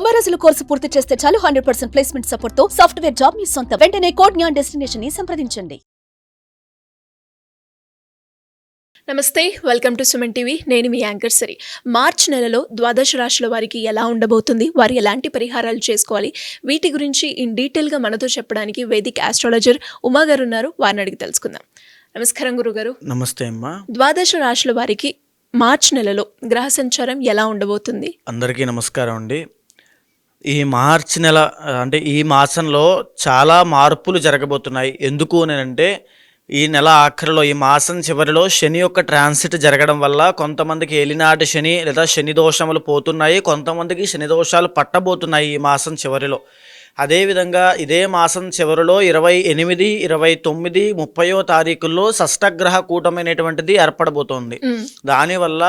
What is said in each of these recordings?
90 రోజుల కోర్సు పూర్తి చేస్తే చాలు 100% ప్లేస్మెంట్ సపోర్ట్ తో సాఫ్ట్వేర్ జాబ్ మీ సొంతం. వెంటనే కోడ్ జ్ఞాన్ డెస్టినేషన్ ని సంప్రదించండి. నమస్తే, వెల్కమ్ టు సుమన్ టీవీ. నేను మీ యాంకర్ సరి. మార్చ్ నెలలో ద్వాదశ రాశుల వారికి ఎలా ఉండబోతుంది, వారు ఎలాంటి పరిహారాలు చేసుకోవాలి, వీటి గురించి ఇన్ డీటెయిల్గా మనతో చెప్పడానికి వేదిక్ ఆస్ట్రాలజర్ ఉమా గారు ఉన్నారు. వారిని అడిగి తెలుసుకుందాం. నమస్కారం గురుగారు. నమస్తే అమ్మా. ద్వాదశ రాశుల వారికి మార్చ్ నెలలో గ్రహ సంచారం ఎలా ఉండబోతుంది? అందరికీ నమస్కారం అండి. ఈ మార్చి నెల అంటే ఈ మాసంలో చాలా మార్పులు జరగబోతున్నాయి. ఎందుకు అంటే ఈ నెల ఆఖరిలో, ఈ మాసం చివరిలో శని యొక్క ట్రాన్సిట్ జరగడం వల్ల కొంతమందికి ఏలినాటి శని లేదా శని దోషములు పోతున్నాయి, కొంతమందికి శని దోషాలు పట్టబోతున్నాయి ఈ మాసం చివరిలో. అదేవిధంగా ఇదే మాసం చివరిలో 28, 29, 30వ తారీఖుల్లో షష్టగ్రహ కూటమైనటువంటిది ఏర్పడబోతోంది. దానివల్ల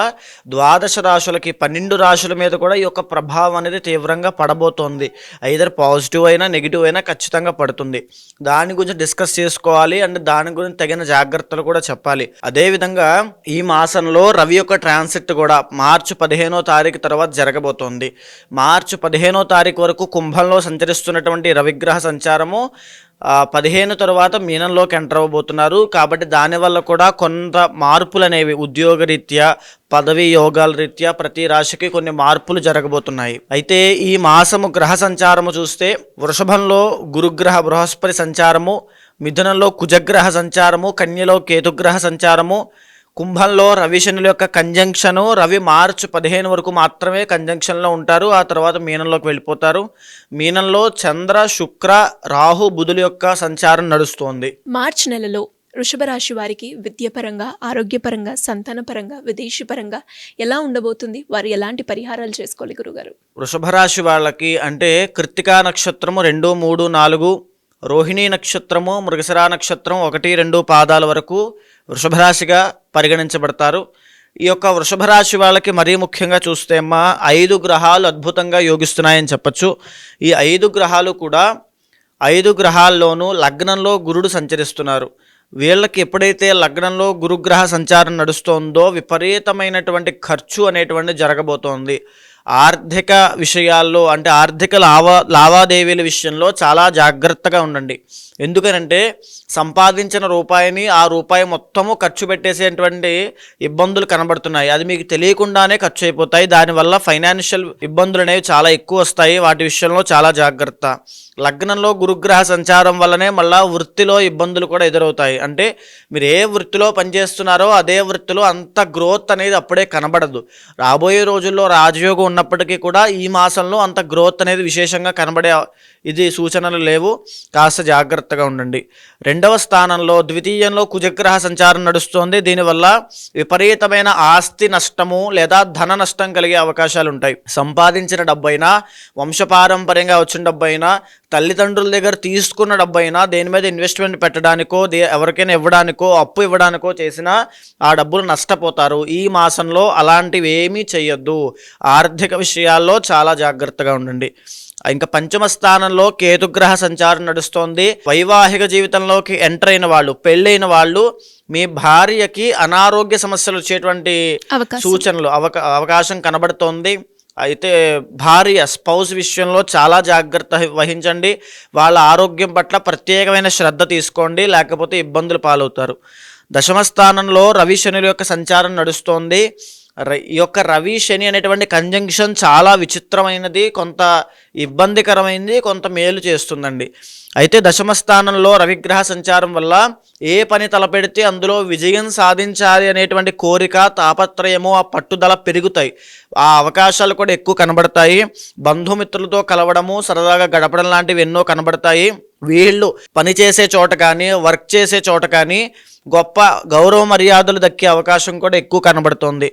ద్వాదశ రాశులకి 12 రాశుల మీద కూడా ఈ యొక్క ప్రభావం అనేది తీవ్రంగా పడబోతోంది. ఐదర్ పాజిటివ్ అయినా నెగిటివ్ అయినా ఖచ్చితంగా పడుతుంది. దాని గురించి డిస్కస్ చేసుకోవాలి అండ్ దాని గురించి తగిన జాగ్రత్తలు కూడా చెప్పాలి. అదేవిధంగా ఈ మాసంలో రవి యొక్క ట్రాన్సిట్ కూడా మార్చి 15వ తారీఖు తర్వాత జరగబోతోంది. మార్చి 15వ తారీఖు వరకు కుంభంలో సంచరిస్తున్నటువంటి రవిగ్రహ సంచారము 15 తర్వాత మీనంలోకి ఎంటర్ అవ్వబోతున్నారు. కాబట్టి దానివల్ల కూడా కొంత మార్పులు అనేవి ఉద్యోగరీత్యా, పదవి యోగాల రీత్యా ప్రతి రాశికి కొన్ని మార్పులు జరగబోతున్నాయి. అయితే ఈ మాసము గ్రహ సంచారము చూస్తే వృషభంలో గురుగ్రహ బృహస్పతి సంచారము, మిథునంలో కుజగ్రహ సంచారము, కన్యలో కేతుగ్రహ సంచారము, కుంభంలో రవి శనుల యొక్క కంజంక్షను. రవి మార్చి 15 వరకు మాత్రమే కంజంక్షన్లో ఉంటారు, ఆ తర్వాత మీనంలోకి వెళ్ళిపోతారు. మీనంలో చంద్ర, శుక్ర, రాహు, బుధుల యొక్క సంచారం నడుస్తోంది. మార్చ్ నెలలో వృషభ రాశి వారికి విద్యాపరంగా, ఆరోగ్యపరంగా, సంతానపరంగా, విదేశీపరంగా ఎలా ఉండబోతుంది? వారు ఎలాంటి పరిహారాలు చేసుకోవాలి గురుగారు? వృషభ రాశి వాళ్ళకి అంటే కృత్తికా నక్షత్రము 2, 3, 4, రోహిణీ నక్షత్రము, మృగశిర నక్షత్రం 1, 2 పాదాల వరకు వృషభ రాశిగా పరిగణించబడతారు. ఈ యొక్క వృషభ రాశి వాళ్ళకి మరీ ముఖ్యంగా చూస్తే అమ్మా 5 గ్రహాలు అద్భుతంగా యోగిస్తున్నాయని చెప్పచ్చు. ఈ 5 గ్రహాలు కూడా 5 గ్రహాల్లోనూ లగ్నంలో గురుడు సంచరిస్తున్నారు. వీళ్ళకి ఎప్పుడైతే లగ్నంలో గురుగ్రహ సంచారం నడుస్తోందో విపరీతమైనటువంటి ఖర్చు అనేటువంటి జరగబోతోంది. ఆర్థిక విషయాల్లో అంటే ఆర్థిక లావాదేవీల విషయంలో చాలా జాగ్రత్తగా ఉండండి. ఎందుకనంటే సంపాదించిన రూపాయిని ఆ రూపాయి మొత్తము ఖర్చు పెట్టేసేటువంటి ఇబ్బందులు కనబడుతున్నాయి. అది మీకు తెలియకుండానే ఖర్చు అయిపోతాయి. దానివల్ల ఫైనాన్షియల్ ఇబ్బందులు అనేవి చాలా ఎక్కువ వస్తాయి. వాటి విషయంలో చాలా జాగ్రత్త. లగ్నంలో గురుగ్రహ సంచారం వల్లనే మళ్ళా వృత్తిలో ఇబ్బందులు కూడా ఎదురవుతాయి. అంటే మీరు ఏ వృత్తిలో పనిచేస్తున్నారో అదే వృత్తిలో అంత గ్రోత్ అనేది అప్పుడే కనబడదు. రాబోయే రోజుల్లో రాజయోగం ఉన్నప్పటికీ కూడా ఈ మాసంలో అంత గ్రోత్ అనేది విశేషంగా కనబడే ఇది సూచనలు లేవు. కాస్త జాగ్రత్తగా ఉండండి. 2వ స్థానంలో ద్వితీయంలో కుజగ్రహ సంచారం నడుస్తోంది. దీనివల్ల విపరీతమైన ఆస్తి నష్టము లేదా ధన నష్టం కలిగే అవకాశాలు ఉంటాయి. సంపాదించిన డబ్బైనా, వంశపారంపర్యంగా వచ్చిన డబ్బైనా, తల్లిదండ్రుల దగ్గర తీసుకున్న డబ్బైనా, దేని మీద ఇన్వెస్ట్మెంట్ పెట్టడానికో ఎవరికైనా ఇవ్వడానికో అప్పు ఇవ్వడానికో చేసినా ఆ డబ్బులు నష్టపోతారు. ఈ మాసంలో అలాంటివి ఏమీ చెయ్యొద్దు. ఆర్థిక విషయాల్లో చాలా జాగ్రత్తగా ఉండండి. ఇంకా 5వ స్థానంలో కేతుగ్రహ సంచారం నడుస్తోంది. వైవాహిక జీవితంలోకి ఎంటర్ అయిన వాళ్ళు, పెళ్ళైన వాళ్ళు, మీ భార్యకి అనారోగ్య సమస్యలు వచ్చేటువంటి సూచనలు అవకాశం కనబడుతోంది. అయితే భార్య స్పౌస్ విషయంలో చాలా జాగ్రత్త వహించండి. వాళ్ళ ఆరోగ్యం పట్ల ప్రత్యేకమైన శ్రద్ధ తీసుకోండి, లేకపోతే ఇబ్బందులు పాలవుతారు. 10వ స్థానంలో రవి శనుల యొక్క సంచారం నడుస్తోంది. ఈ యొక్క రవి శని అనేటువంటి కంజంక్షన్ చాలా విచిత్రమైనది, కొంత ఇబ్బందికరమైనది, కొంత మేలు చేస్తుందండి. అయితే 10వ స్థానంలో రవిగ్రహ సంచారం వల్ల ఏ పని తలపెడితే అందులో విజయం సాధించాలి అనేటువంటి కోరిక, తాపత్రయము, ఆ పట్టుదల పెరుగుతాయి. ఆ అవకాశాలు కూడా ఎక్కువ కనబడతాయి. బంధుమిత్రులతో కలవడము, సరదాగా గడపడం లాంటివి ఎన్నో కనబడతాయి. వీళ్ళు పనిచేసే చోట కానీ, వర్క్ చేసే చోట కానీ గొప్ప గౌరవ మర్యాదలు దక్కే అవకాశం కూడా ఎక్కువ కనబడుతోంది.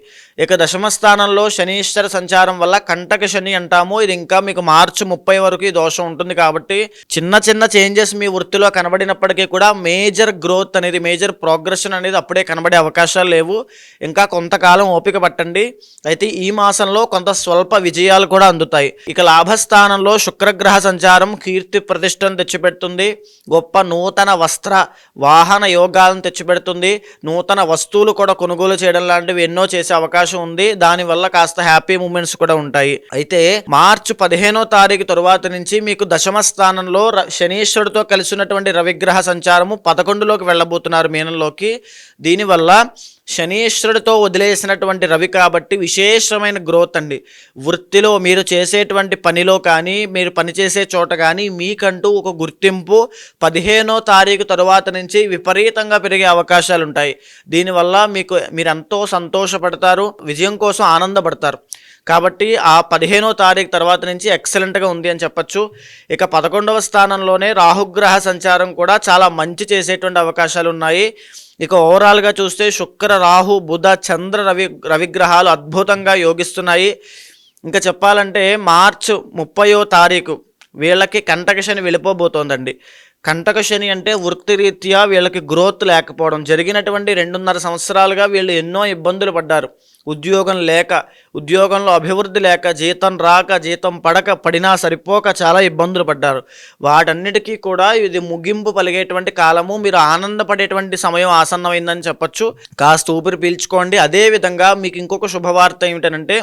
ఇక 10వ స్థానంలో శనీశ్వర సంచారం వల్ల కంటక శని అంటాము. ఇది ఇంకా మీకు మార్చి 30 వరకు ఈ దోషం ఉంటుంది. కాబట్టి చిన్న చిన్న చేంజెస్ మీ వృత్తిలో కనబడినప్పటికీ కూడా మేజర్ గ్రోత్ అనేది, మేజర్ ప్రోగ్రెషన్ అనేది అప్పుడే కనబడే అవకాశాలు లేవు. ఇంకా కొంతకాలం ఓపిక పట్టండి. అయితే ఈ మాసంలో కొంత స్వల్ప విజయాలు కూడా అందుతాయి. ఇక లాభస్థానంలో శుక్రగ్రహ సంచారం కీర్తి ప్రతిష్టను తెచ్చిపెడుతుంది. గొప్ప నూతన వస్త్ర వాహన యోగాలను తెచ్చి తెచ్చిపెడుతుంది. నూతన వస్తువులు కూడా కొనుగోలు చేయడం లాంటివి ఎన్నో చేసే అవకాశం ఉంది. దానివల్ల కాస్త హ్యాపీ మూమెంట్స్ కూడా ఉంటాయి. అయితే మార్చి 15వ తారీఖు తరువాత నుంచి మీకు దశమ స్థానంలో శనీశ్వరుడితో కలిసినటువంటి రవిగ్రహ సంచారము 11లోకి వెళ్ళబోతున్నారు మీనంలోకి. దీనివల్ల శనీశ్వరుడితో వదిలేసినటువంటి రవి కాబట్టి విశేషమైన గ్రోత్ అండి. వృత్తిలో మీరు చేసేటువంటి పనిలో కానీ, మీరు పనిచేసే చోట కానీ మీకంటూ ఒక గుర్తింపు 15వ తారీఖు తరువాత నుంచి విపరీతంగా పెరిగే అవకాశాలు ఉంటాయి. దీనివల్ల మీరు ఎంతో సంతోషపడతారు, విజయం కోసం ఆనందపడతారు. కాబట్టి ఆ 15వ తారీఖు తర్వాత నుంచి ఎక్సలెంట్గా ఉంది అని చెప్పచ్చు. ఇక 11వ స్థానంలోనే రాహుగ్రహ సంచారం కూడా చాలా మంచి చేసేటువంటి అవకాశాలు ఉన్నాయి. ఇక ఓవరాల్గా చూస్తే శుక్ర, రాహు, బుధ, చంద్ర, రవిగ్రహాలు అద్భుతంగా యోగిస్తున్నాయి. ఇంకా చెప్పాలంటే మార్చి 30వ తారీఖు వీళ్ళకి కంటక శని వెళ్ళిపోబోతోందండి. కంటక శని అంటే వృత్తిరీత్యా వీళ్ళకి గ్రోత్ లేకపోవడం, జరిగినటువంటి 2.5 సంవత్సరాలుగా వీళ్ళు ఎన్నో ఇబ్బందులు పడ్డారు. ఉద్యోగం లేక, ఉద్యోగంలో అభివృద్ధి లేక, జీతం రాక, జీతం పడినా సరిపోక చాలా ఇబ్బందులు పడ్డారు. వాటన్నిటికీ కూడా ఇది ముగింపు పలిగేటువంటి కాలము. మీరు ఆనందపడేటువంటి సమయం ఆసన్నమైందని చెప్పచ్చు. కాస్త ఊపిరి పీల్చుకోండి. అదేవిధంగా మీకు ఇంకొక శుభవార్త ఏమిటంటే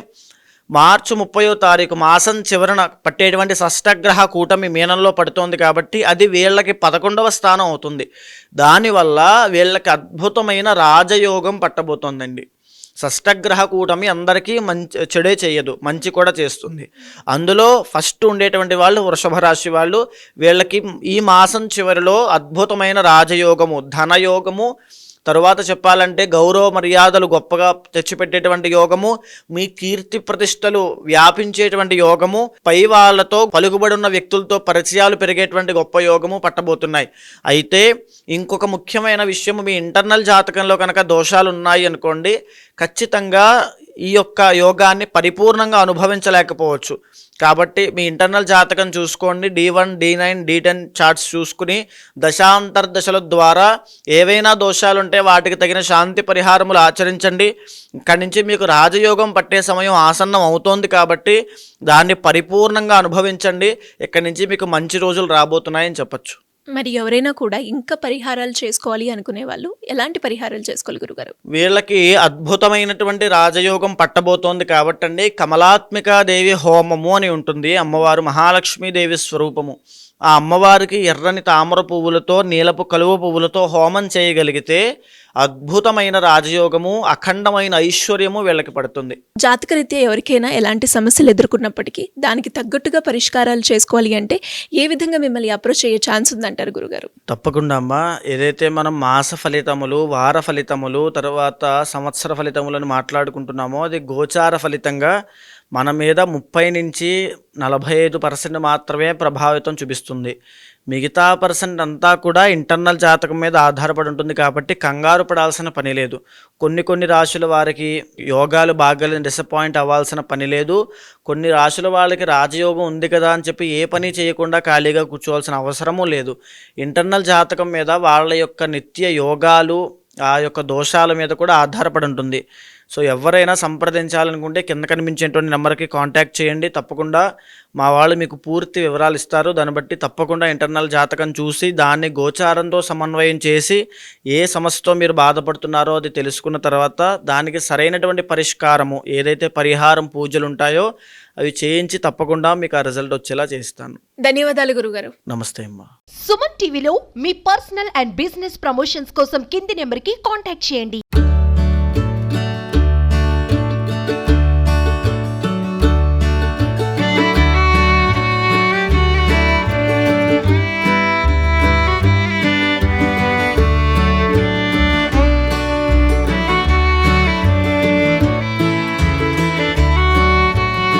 మార్చి 30వ తారీఖు మాసం చివరన పట్టేటువంటి షష్టగ్రహ కూటమి మీనంలో పడుతోంది కాబట్టి అది వీళ్ళకి 11వ స్థానం అవుతుంది. దానివల్ల వీళ్ళకి అద్భుతమైన రాజయోగం పట్టబోతోందండి. షష్టగ్రహ కూటమి అందరికీ చెడే చేయదు, మంచి కూడా చేస్తుంది. అందులో ఫస్ట్ ఉండేటువంటి వాళ్ళు వృషభ రాశి వాళ్ళు. వీళ్ళకి ఈ మాసం చివరిలో అద్భుతమైన రాజయోగము, ధనయోగము, తరువాత చెప్పాలంటే గౌరవ మర్యాదలు గొప్పగా తెచ్చిపెట్టేటువంటి యోగము, మీ కీర్తి ప్రతిష్టలు వ్యాపించేటువంటి యోగము, పై వాళ్ళతో పలుకుబడి ఉన్న వ్యక్తులతో పరిచయాలు పెరిగేటువంటి గొప్ప యోగము పట్టబోతున్నాయి. అయితే ఇంకొక ముఖ్యమైన విషయం, మీ ఇంటర్నల్ జాతకంలో కనుక దోషాలు ఉన్నాయి అనుకోండి, ఖచ్చితంగా ఈ యొక్క యోగాన్ని పరిపూర్ణంగా అనుభవించలేకపోవచ్చు. కాబట్టి మీ ఇంటర్నల్ జాతకం చూసుకోండి. D1, D9, D10 చార్ట్స్ చూసుకుని దశాంతర్దశల ద్వారా ఏవైనా దోషాలు ఉంటే వాటికి తగిన శాంతి పరిహారములు ఆచరించండి. ఇక్కడి నుంచి మీకు రాజయోగం పట్టే సమయం ఆసన్నం అవుతోంది కాబట్టి దాన్ని పరిపూర్ణంగా అనుభవించండి. ఇక్కడి నుంచి మీకు మంచి రోజులు రాబోతున్నాయని చెప్పచ్చు. మరి ఎవరైనా కూడా ఇంకా పరిహారాలు చేసుకోవాలి అనుకునే వాళ్ళు ఎలాంటి పరిహారాలు చేసుకోవాలి గురుగారు? వీళ్ళకి అద్భుతమైనటువంటి రాజయోగం పట్టబోతోంది కాబట్టి కమలాత్మికా దేవి హోమము అని ఉంటుంది. అమ్మవారు మహాలక్ష్మీదేవి స్వరూపము. ఆ అమ్మవారికి ఎర్రని తామర పువ్వులతో, నీలపు కలువ పువ్వులతో హోమం చేయగలిగితే అద్భుతమైన రాజయోగము, అఖండమైన ఐశ్వర్యము వీళ్ళకి పడుతుంది. జాతకరీత్యా ఎవరికైనా ఎలాంటి సమస్యలు ఎదుర్కొన్నప్పటికీ దానికి తగ్గట్టుగా పరిష్కారాలు చేసుకోవాలి అంటే ఏ విధంగా మిమ్మల్ని అప్రోచ్ అయ్యే ఛాన్స్ ఉందంటారు గురుగారు? తప్పకుండా అమ్మా. ఏదైతే మనం మాస ఫలితములు, వార ఫలితములు, తర్వాత సంవత్సర ఫలితములను మాట్లాడుకుంటున్నామో అది గోచార ఫలితంగా మన మీద 30 నుంచి 45% మాత్రమే ప్రభావితం చూపిస్తుంది. మిగతా % అంతా కూడా ఇంటర్నల్ జాతకం మీద ఆధారపడి ఉంటుంది కాబట్టి కంగారు పడాల్సిన పని లేదు. కొన్ని రాశుల వారికి యోగాలు బాగా డిసప్పాయింట్ అవ్వాల్సిన పని లేదు. కొన్ని రాశుల వాళ్ళకి రాజయోగం ఉంది కదా అని చెప్పి ఏ పని చేయకుండా ఖాళీగా కూర్చోవాల్సిన అవసరమూ లేదు. ఇంటర్నల్ జాతకం మీద వాళ్ళ యొక్క నిత్య యోగాలు, ఆ యొక్క దోషాల మీద కూడా ఆధారపడి ఉంటుంది. సో ఎవరైనా సంప్రదించాలనుకుంటే కింద కనిపించేటువంటి నెంబర్కి కాంటాక్ట్ చేయండి. తప్పకుండా మా వాళ్ళు మీకు పూర్తి వివరాలు ఇస్తారు. దాన్ని బట్టి తప్పకుండా ఇంటర్నల్ జాతకం చూసి దాన్ని గోచారంతో సమన్వయం చేసి ఏ సమస్యతో మీరు బాధపడుతున్నారో అది తెలుసుకున్న తర్వాత దానికి సరైనటువంటి పరిష్కారము, ఏదైతే పరిహారం పూజలు ఉంటాయో అవి చేయించి తప్పకుండా మీకు ఆ రిజల్ట్ వచ్చేలా చేస్తాను. ధన్యవాదాలు గురుగారు. నమస్తే అమ్మా. సుమన్ టీవీలో మీ పర్సనల్ అండ్ బిజినెస్ ప్రమోషన్స్ కోసం కింది నెంబర్కి కాంటాక్ట్ చేయండి.